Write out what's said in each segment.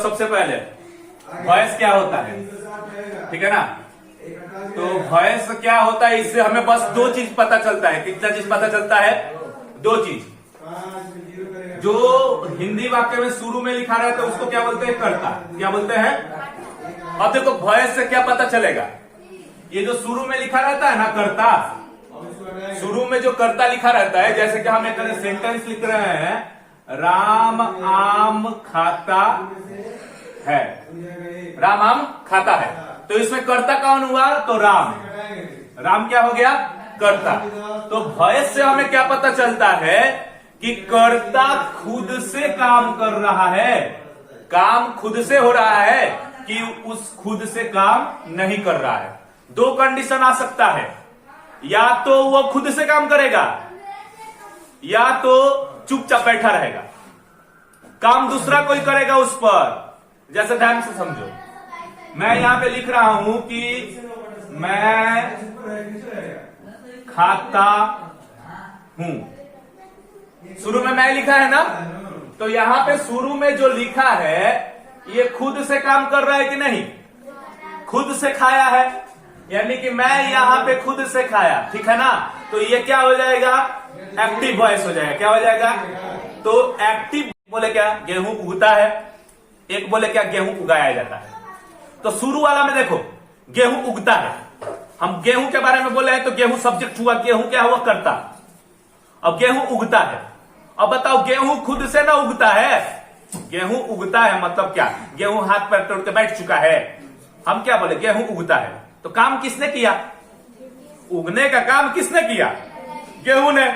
सबसे पहले वॉइस क्या होता है, ठीक है ना। तो वॉइस क्या होता है, इससे हमें बस दो चीज पता चलता है। कितना चीज पता चलता है? दो चीज। जो हिंदी वाक्य में शुरू में लिखा रहता है उसको क्या बोलते हैं? कर्ता। क्या बोलते हैं? अब देखो वॉइस से क्या पता चलेगा, ये जो शुरू में लिखा रहता है ना कर्ता, शुरू में जो कर्ता लिखा रहता है, जैसे कि हम एक सेंटेंस लिख रहे हैं, राम आम खाता है, राम आम खाता है, तो इसमें कर्ता कौन हुआ? तो राम। राम क्या हो गया? कर्ता। तो वॉइस से हमें क्या पता चलता है कि कर्ता खुद से काम कर रहा है, काम खुद से हो रहा है कि उस खुद से काम नहीं कर रहा है। दो कंडीशन आ सकता है, या तो वो खुद से काम करेगा या तो चुपचाप बैठा रहेगा, काम दूसरा कोई करेगा उस पर। जैसे ध्यान से समझो, मैं यहां पे लिख रहा हूं कि मैं खाता हूं, शुरू में मैं लिखा है ना, तो यहां पे शुरू में जो लिखा है ये खुद से काम कर रहा है कि नहीं? खुद से खाया है, यानी कि मैं यहां पे खुद से खाया, ठीक है ना। तो ये क्या हो जाएगा? एक्टिव वॉइस हो जाएगा। क्या हो जाएगा? तो एक्टिव बोले क्या? गेहूं उगता है। एक बोले क्या? गेहूं उगाया जाता है। तो शुरू वाला में देखो गेहूं उगता है, हम गेहूं के बारे में बोले हैं तो गेहूं सब्जेक्ट हुआ, गेहूं क्या हुआ? कर्ता। अब गेहूं उगता है, अब बताओ गेहूं खुद से ना उगता है, गेहूं उगता है मतलब क्या? गेहूं हाथ पैर तोड़ के बैठ चुका है, हम क्या बोले? गेहूं उगता है। तो काम किसने किया? उगने का काम किसने किया? गेहूं ने।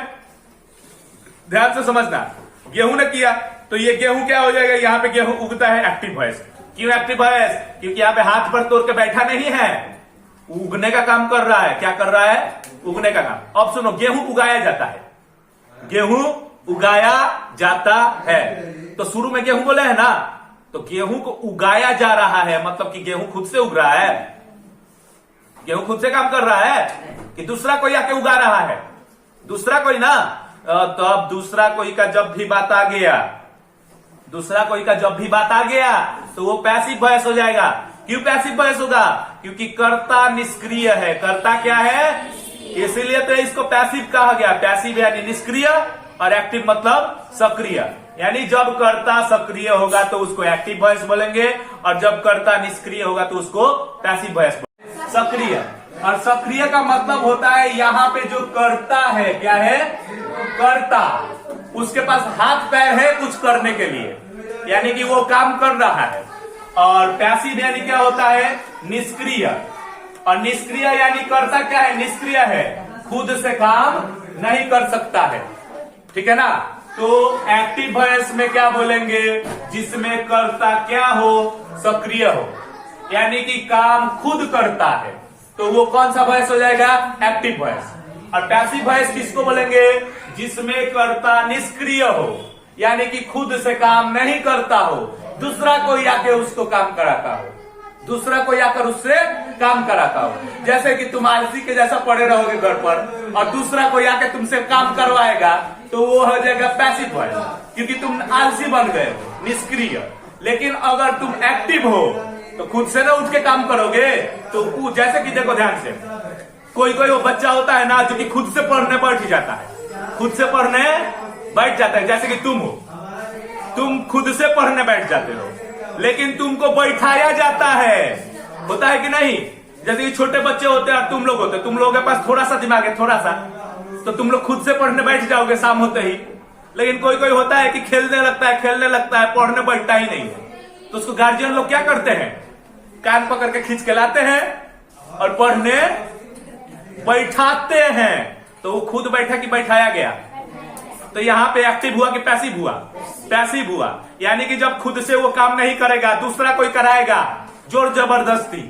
ध्यान से समझना, गेहूं ने किया। तो ये गेहूं क्या हो जाएगा? यहां पे गेहूं उगता है, एक्टिव वॉइस। क्यों एक्टिव वॉइस? क्योंकि यहां पे हाथ पर तोड़ के बैठा नहीं है, उगने का काम कर रहा है। क्या कर रहा है? उगने का काम। अब सुनो, गेहूं उगाया जाता है, गेहूं उगाया जाता है। तो शुरू में गेहूं बोले है ना, तो गेहूं को उगाया जा रहा है, मतलब कि गेहूं खुद से उग रहा है। गेहूं खुद से काम कर रहा है कि दूसरा कोई आके उगा रहा है? दूसरा कोई ना। तो अब दूसरा कोई का जब भी बात आ गया, दूसरा कोई का जब भी बात आ गया तो वो पैसिव वॉइस हो जाएगा। क्यों पैसिव वॉइस होगा? क्योंकि कर्ता निष्क्रिय है। कर्ता क्या है? इसीलिए तो इसको पैसिव कहा गया। पैसिव यानी निष्क्रिय और एक्टिव मतलब सक्रिय। यानी जब कर्ता सक्रिय होगा तो उसको एक्टिव वॉइस बोलेंगे, और जब कर्ता निष्क्रिय होगा तो उसको पैसिव वॉइस बोलेंगे। सक्रिय, और सक्रिय का मतलब होता है यहाँ पे जो कर्ता है, क्या है? कर्ता, उसके पास हाथ पैर है कुछ करने के लिए, यानी कि वो काम कर रहा है। और पैसिव यानी क्या होता है? निष्क्रिय। और निष्क्रिय यानी कर्ता क्या है? निष्क्रिय है, खुद से काम नहीं कर सकता है, ठीक है ना। तो एक्टिव वॉइस में क्या बोलेंगे? जिसमें कर्ता क्या हो? सक्रिय हो, यानी कि काम खुद करता है, तो वो कौन सा वॉइस हो जाएगा? Active voice. और पैसिव वॉइस किसको बोलेंगे? जिसमें कर्ता निष्क्रिय हो, यानी कि खुद से काम नहीं करता हो, दूसरा कोई आके उसको काम कराता हो, दूसरा कोई आकर उससे काम कराता हो। जैसे कि तुम आलसी के जैसा पड़े रहोगे घर पर और दूसरा कोई आके तुमसे काम करवाएगा, तो वो हो जाएगा पैसिव वॉइस, क्योंकि तुम आलसी बन गए हो, निष्क्रिय। लेकिन अगर तुम एक्टिव हो तो खुद से ना उठ के काम करोगे। तो जैसे कि देखो ध्यान से, कोई कोई वो बच्चा होता है ना जो कि खुद से पढ़ने बैठ जाता है, खुद से पढ़ने बैठ जाता है। जैसे कि तुम हो, तुम खुद से पढ़ने बैठ जाते हो, लेकिन तुमको बैठाया जाता है, होता है कि नहीं? जैसे कि छोटे बच्चे होते हैं और तुम लोग होते, तुम लोगों के पास थोड़ा सा दिमाग है, थोड़ा सा, तो तुम लोग खुद से पढ़ने बैठ जाओगे शाम होते ही। लेकिन कोई कोई होता है कि खेलने लगता है, पढ़ने बैठता ही नहीं है। तो उसको गार्जियन लोग क्या करते हैं? कान पकड़ के खींच के लाते हैं और पढ़ने बैठाते हैं। तो वो खुद बैठा कि बैठाया गया? तो यहाँ पे एक्टिव हुआ कि पैसिव हुआ? पैसिव हुआ, यानी कि जब खुद से वो काम नहीं करेगा, दूसरा कोई कराएगा जोर जबरदस्ती।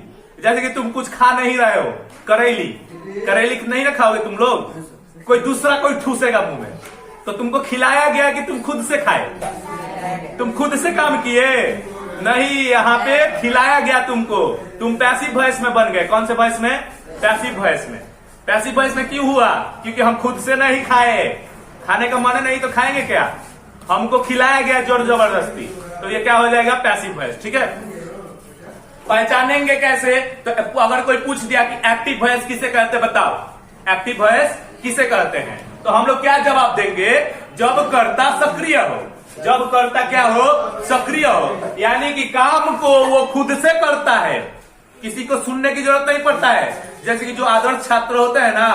जैसे कि तुम कुछ खा नहीं रहे हो, करेली नहीं ना खाओगे तुम लोग, कोई दूसरा कोई ठूसेगा मुंह में, तो तुमको खिलाया गया कि तुम खुद से खाए, तुम खुद से काम किए नहीं, यहाँ पे खिलाया गया तुमको, तुम पैसिव वॉइस में बन गए। कौन से वॉइस में? पैसिव वॉइस में। पैसिव वॉइस में क्यों हुआ? क्योंकि हम खुद से नहीं खाए, खाने का मन नहीं तो खाएंगे क्या? हमको खिलाया गया जोर जबरदस्ती, तो ये क्या हो जाएगा, पैसिव वॉइस। ठीक है, पहचानेंगे कैसे? तो अगर कोई पूछ दिया कि एक्टिव वॉइस किसे कहते हैं, बताओ एक्टिव वॉइस किसे कहते हैं, तो हम लोग क्या जवाब देंगे? जब कर्ता सक्रिय हो, जब कर्ता क्या हो, सक्रिय हो, यानी कि काम को वो खुद से करता है, किसी को सुनने की जरूरत नहीं पड़ता है। जैसे कि जो आदर्श छात्र होते हैं ना,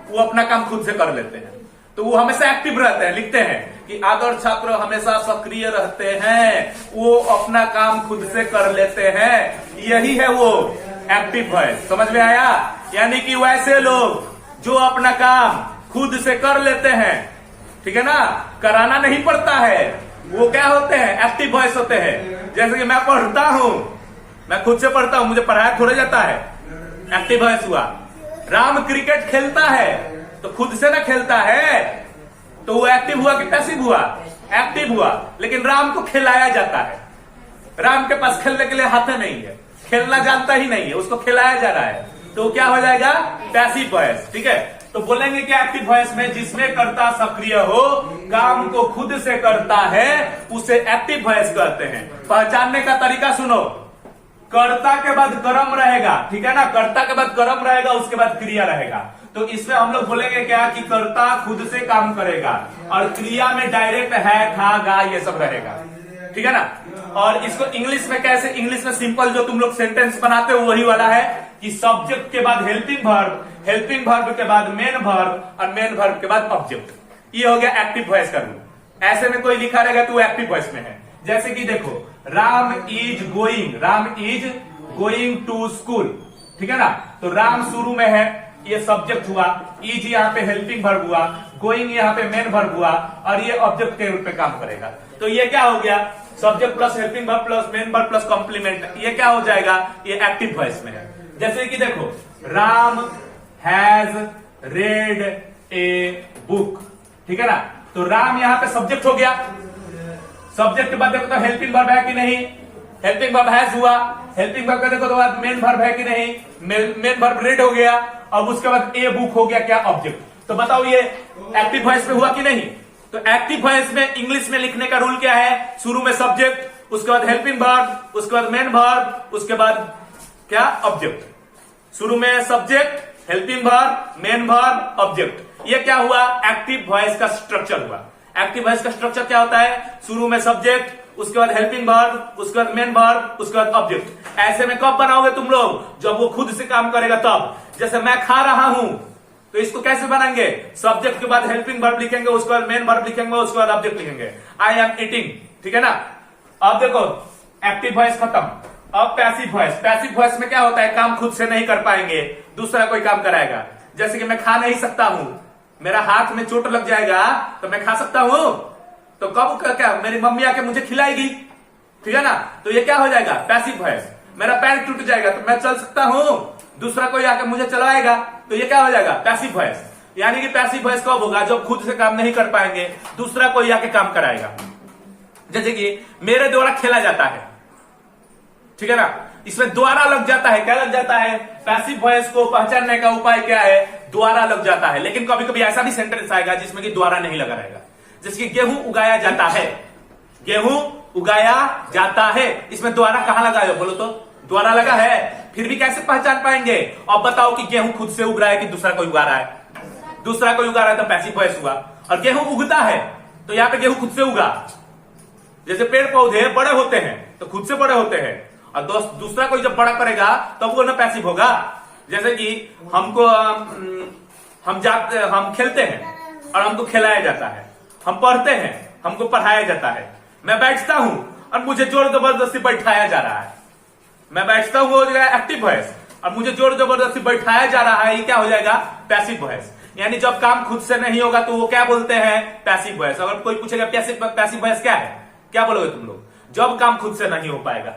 वो अपना काम खुद से कर लेते हैं, तो वो हमेशा एक्टिव रहते हैं। लिखते हैं कि आदर्श छात्र हमेशा सक्रिय रहते हैं, वो अपना काम खुद से कर लेते हैं, यही है वो एक्टिव वॉइस। समझ में आया? यानी कि वैसे लोग जो अपना काम खुद से कर लेते हैं, ठीक है ना, कराना नहीं पड़ता है, वो क्या होते हैं, एक्टिव वॉइस होते हैं। जैसे कि मैं पढ़ता हूं, मैं खुद से पढ़ता हूं, मुझे पढ़ाया थोड़ा जाता है, एक्टिव वॉइस हुआ। राम क्रिकेट खेलता है तो खुद से ना खेलता है, तो वो एक्टिव हुआ कि पैसिव हुआ, एक्टिव हुआ। लेकिन राम को खिलाया जाता है, राम के पास खेलने के लिए हाथ नहीं है, खेलना जानता ही नहीं है, उसको खिलाया जा रहा है, तो क्या हो जाएगा, पैसिव वॉइस। ठीक है, तो बोलेंगे कि एक्टिव वॉइस में जिसमें कर्ता सक्रिय हो, काम को खुद से करता है, उसे एक्टिव वॉइस कहते हैं। पहचानने का तरीका सुनो, कर्ता के बाद कर्म रहेगा, ठीक है ना, कर्ता के बाद कर्म रहेगा, उसके बाद क्रिया रहेगा। तो इसमें हम लोग बोलेंगे क्या कि कर्ता खुद से काम करेगा, और क्रिया में डायरेक्ट है, खा, गा, ये सब रहेगा। ठीक है ना। और इसको इंग्लिश में कैसे, इंग्लिश में सिंपल जो तुम लोग सेंटेंस बनाते हो वही वाला है कि सब्जेक्ट के बाद हेल्पिंग वर्ब, हेल्पिंग वर्ब के बाद मेन वर्ब, और मेन वर्ब के बाद ऑब्जेक्ट। ये हो गया एक्टिव वॉइस का रूल। ऐसे में कोई लिखा रहेगा तो वो एक्टिव वॉइस में है। जैसे कि देखो, Ram is going, Ram is going to school, ठीक है ना। तो राम शुरू में है, ये सब्जेक्ट हुआ, इज यहाँ पे हेल्पिंग वर्ब हुआ, गोइंग यहाँ पे मेन वर्ब हुआ, और ये ऑब्जेक्ट के रूप में काम करेगा। तो ये क्या हो गया, subject plus helping verb plus main verb plus complement, ये क्या हो जाएगा, ये एक्टिव वॉइस में है। जैसे कि देखो, Ram has red a book, ठीक है ना। तो राम यहाँ पे सब्जेक्ट हो गया, सब्जेक्ट के बाद देखो तो हेल्पिंग वर्ब है कि नहीं, हेल्पिंग वर्ब हैज हुआ, हेल्पिंग वर्ब का देखो तो बाद मेन वर्ब है कि नहीं, मेन वर्ब रेड हो गया, अब उसके बाद ए बुक हो गया क्या, ऑब्जेक्ट। तो बताओ ये एक्टिव वॉइस में हुआ कि नहीं। तो एक्टिव वॉइस में इंग्लिश में लिखने का रूल क्या है, शुरू में सब्जेक्ट, उसके बाद हेल्पिंग वर्ब, उसके बाद मेन वर्ब, उसके बाद क्या, ऑब्जेक्ट। शुरू में subject, helping verb, main verb, object. ये क्या हुआ, एक्टिव वॉइस का स्ट्रक्चर हुआ। एक्टिव वॉइस का स्ट्रक्चर क्या होता है, शुरू में सब्जेक्ट, उसके बाद हेल्पिंग वर्ब, उसके बाद मेन वर्ब, उसके बाद ऑब्जेक्ट। ऐसे में कब बनाओगे तुम लोग, जब वो खुद से काम करेगा तब। जैसे मैं खा रहा हूं, तो इसको कैसे बनाएंगे, सब्जेक्ट के बाद हेल्पिंग वर्ब लिखेंगे, उसके बाद मेन वर्ब लिखेंगे, उसके बाद ऑब्जेक्ट लिखेंगे। आई एम ईटिंग, ठीक है ना। अब देखो एक्टिव वॉइस खत्म, अब पैसिव वॉइस। पैसिव वॉइस में क्या होता है, काम खुद से नहीं कर पाएंगे, दूसरा कोई काम कराएगा। जैसे कि मैं खा नहीं सकता हूं, मेरा हाथ में चोट लग जाएगा तो मैं खा सकता हूं, तो कब क्या, मेरी मम्मी आके मुझे खिलाएगी, ठीक है ना। तो ये क्या हो जाएगा, पैसिव वॉइस। मेरा पैर टूट जाएगा तो मैं चल सकता हूं, दूसरा कोई आके मुझे चलाएगा, तो ये क्या हो जाएगा, पैसिव वॉइस। यानी कि पैसिव वॉइस कब होगा, जब खुद से काम नहीं कर पाएंगे, दूसरा कोई आके काम कराएगा। जैसे कि मेरे द्वारा खेला जाता है, ठीक है ना, इसमें द्वारा लग जाता है, क्या लग जाता है, पैसिव वॉइस को पहचानने का उपाय क्या है, द्वारा लग जाता है। लेकिन कभी कभी ऐसा भी सेंटेंस आएगा जिसमें कि द्वारा नहीं लगा रहेगा। जैसे कि गेहूं उगाया जाता है, गेहूं उगाया जाता है, इसमें द्वारा कहां लगा है, बोलो तो, द्वारा लगा है, फिर भी कैसे पहचान पाएंगे। अब बताओ कि गेहूं खुद से उग रहा है कि दूसरा कोई उगा रहा है, दूसरा कोई उगा रहा है तो पैसिव वॉइस हुआ। और गेहूं उगता है तो यहां पे गेहूं खुद से उगा। जैसे पेड़ पौधे बड़े होते हैं तो खुद से बड़े होते हैं, और दूसरा कोई जब बड़ा करेगा तब वो ना पैसिव होगा। जैसे कि हमको हम खेलते हैं और हमको खिलाया जाता है, हम पढ़ते हैं, हमको पढ़ाया जाता है। मैं बैठता हूं और मुझे जोर जबरदस्ती बैठाया जा रहा है, मैं बैठता हूं, वो हो जाएगा एक्टिव वॉइस, और मुझे जोर जबरदस्ती बैठाया जा रहा है, ये क्या हो जाएगा, पैसिव वॉइस। यानी जब काम खुद से नहीं होगा तो वो क्या बोलते हैं, पैसिव वॉइस। अगर कोई पूछेगा पैसिव वॉइस क्या है, क्या बोलोगे तुम लोग, जब काम खुद से नहीं हो पाएगा,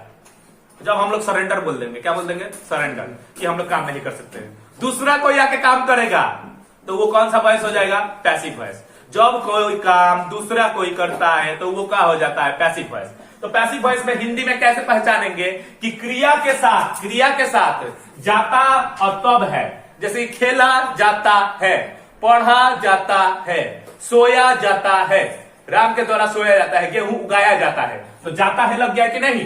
जब हम लोग सरेंडर बोल देंगे, क्या बोल देंगे, सरेंडर, कि हम लोग काम नहीं कर सकते, दूसरा कोई आके काम करेगा, तो वो कौन सा वॉइस हो जाएगा, पैसिव वॉइस। जब कोई काम दूसरा कोई करता है तो वो क्या हो जाता है, पैसिव वॉइस। तो पैसिव वॉइस में हिंदी में कैसे पहचानेंगे कि क्रिया के साथ जाता और तब है। जैसे खेला जाता है, पढ़ा जाता है, सोया जाता है, राम के द्वारा सोया जाता है, गेहूं उगाया जाता है, तो जाता है लग गया कि नहीं?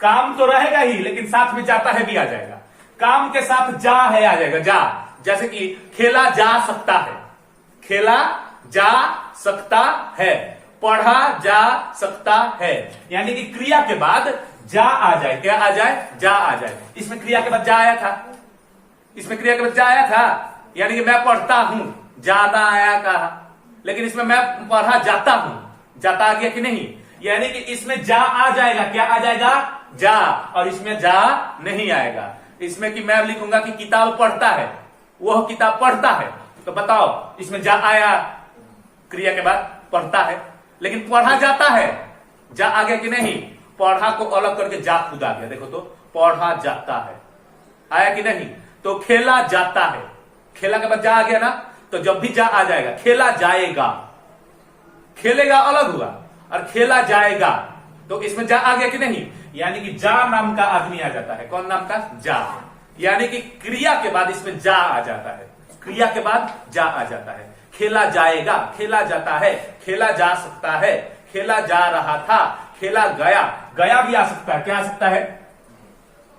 काम तो रहेगा ही, लेकिन साथ में जाता है भी आ जाएगा। काम के साथ जा है आ जाएगा, जा। जैसे कि खेला जा सकता है, खेला जा सकता है, पढ़ा जा सकता है, यानी कि क्रिया के बाद जा आ जाए। क्या आ जाए? जा आ जाए। इसमें क्रिया के बाद जा आया था, इसमें क्रिया के बाद जा आया था, यानी कि मैं पढ़ता हूं, जाता आया कहा, लेकिन इसमें मैं पढ़ा जाता हूं, जाता आ गया कि नहीं? यानी कि इसमें जा आ जाएगा। क्या आ जाएगा? जा। और इसमें जा नहीं आएगा। इसमें कि मैं लिखूंगा कि किताब पढ़ता है, वह किताब पढ़ता है, तो बताओ इसमें जा आया क्रिया के बाद, पढ़ता है, लेकिन पढ़ा जाता है, जा आ गया कि नहीं? पढ़ा को अलग करके जा खुद आ गया। देखो तो पढ़ा जाता है, आया कि नहीं? तो खेला जाता है, खेला के बाद जा आ गया ना, तो जब भी जा आ जाएगा, खेला जाएगा, खेलेगा अलग हुआ, और खेला जाएगा, तो इसमें जा आ गया कि नहीं? यानी कि जा नाम का आदमी आ जाता है। कौन नाम का? जा। यानी कि क्रिया के बाद इसमें जा आ जाता है, क्रिया के बाद जा आ जाता है। खेला जाएगा, खेला जाता है, खेला जा सकता है, खेला जा रहा था, खेला गया, गया भी आ सकता है। क्या आ सकता है?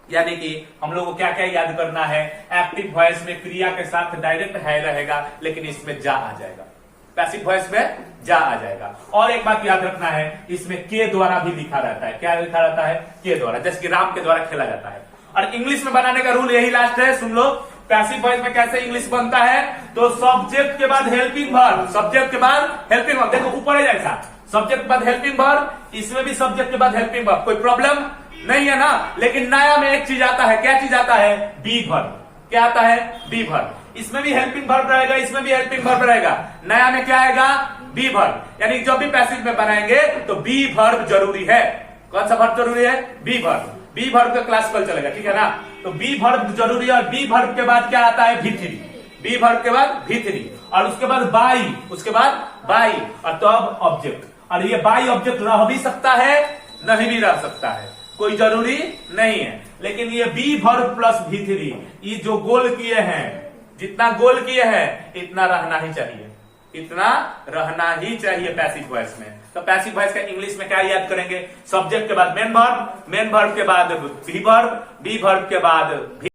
यानी कि हम लोग को क्या क्या याद करना है? एक्टिव वॉइस में क्रिया के साथ डायरेक्ट है रहेगा, लेकिन इसमें जा आ जाएगा। पैसिव वॉइस में जा आ जाएगा। और एक बात याद रखना है, इसमें के द्वारा भी लिखा रहता है। क्या लिखा रहता है? के द्वारा। जैसे कि राम के द्वारा खेला जाता है। और इंग्लिश में बनाने का रूल यही लास्ट है, सुन लो। पैसिव वॉइस में कैसे इंग्लिश बनता है? तो सब्जेक्ट के बाद हेल्पिंग वर्ब, सब्जेक्ट के बाद हेल्पिंग वर्ब। देखो ऊपर है जैसा, सब्जेक्ट के बाद हेल्पिंग वर्ब, इसमें भी सब्जेक्ट के बाद हेल्पिंग वर्ब। कोई प्रॉब्लम नहीं है ना? लेकिन नया में एक चीज आता है। क्या चीज आता है? Be verb. क्या आता है? Be verb. इसमें भी हेल्पिंग वर्ब रहेगा, इसमें भी हेल्पिंग वर्ब रहेगा। नया में क्या आएगा? Be verb. यानी जब भी पैसिव में बनाएंगे तो बी वर्ब जरूरी है। कौन सा वर्ब जरूरी है? Be verb. बी वर्ब का क्लास कल चलेगा, ठीक है ना? तो बी वर्ब जरूरी है। और बी वर्ब के बाद क्या आता है? भी3। बी वर्ब के बाद भी3, और उसके बाद बाई, उसके बाद बाई, और तब ऑब्जेक्ट। और ये बाई ऑब्जेक्ट रह भी सकता है, नहीं भी रह सकता है, कोई जरूरी नहीं है। लेकिन ये बी वर्ब प्लस भी3, ये जो गोल किए हैं, जितना गोल किए हैं इतना रहना ही चाहिए, इतना रहना ही चाहिए पैसिव वॉइस में। तो पैसिव वॉइस का इंग्लिश में क्या याद करेंगे? सब्जेक्ट के बाद मेन वर्ब, मेन वर्ब के बाद बी वर्ब, बी वर्ब के बाद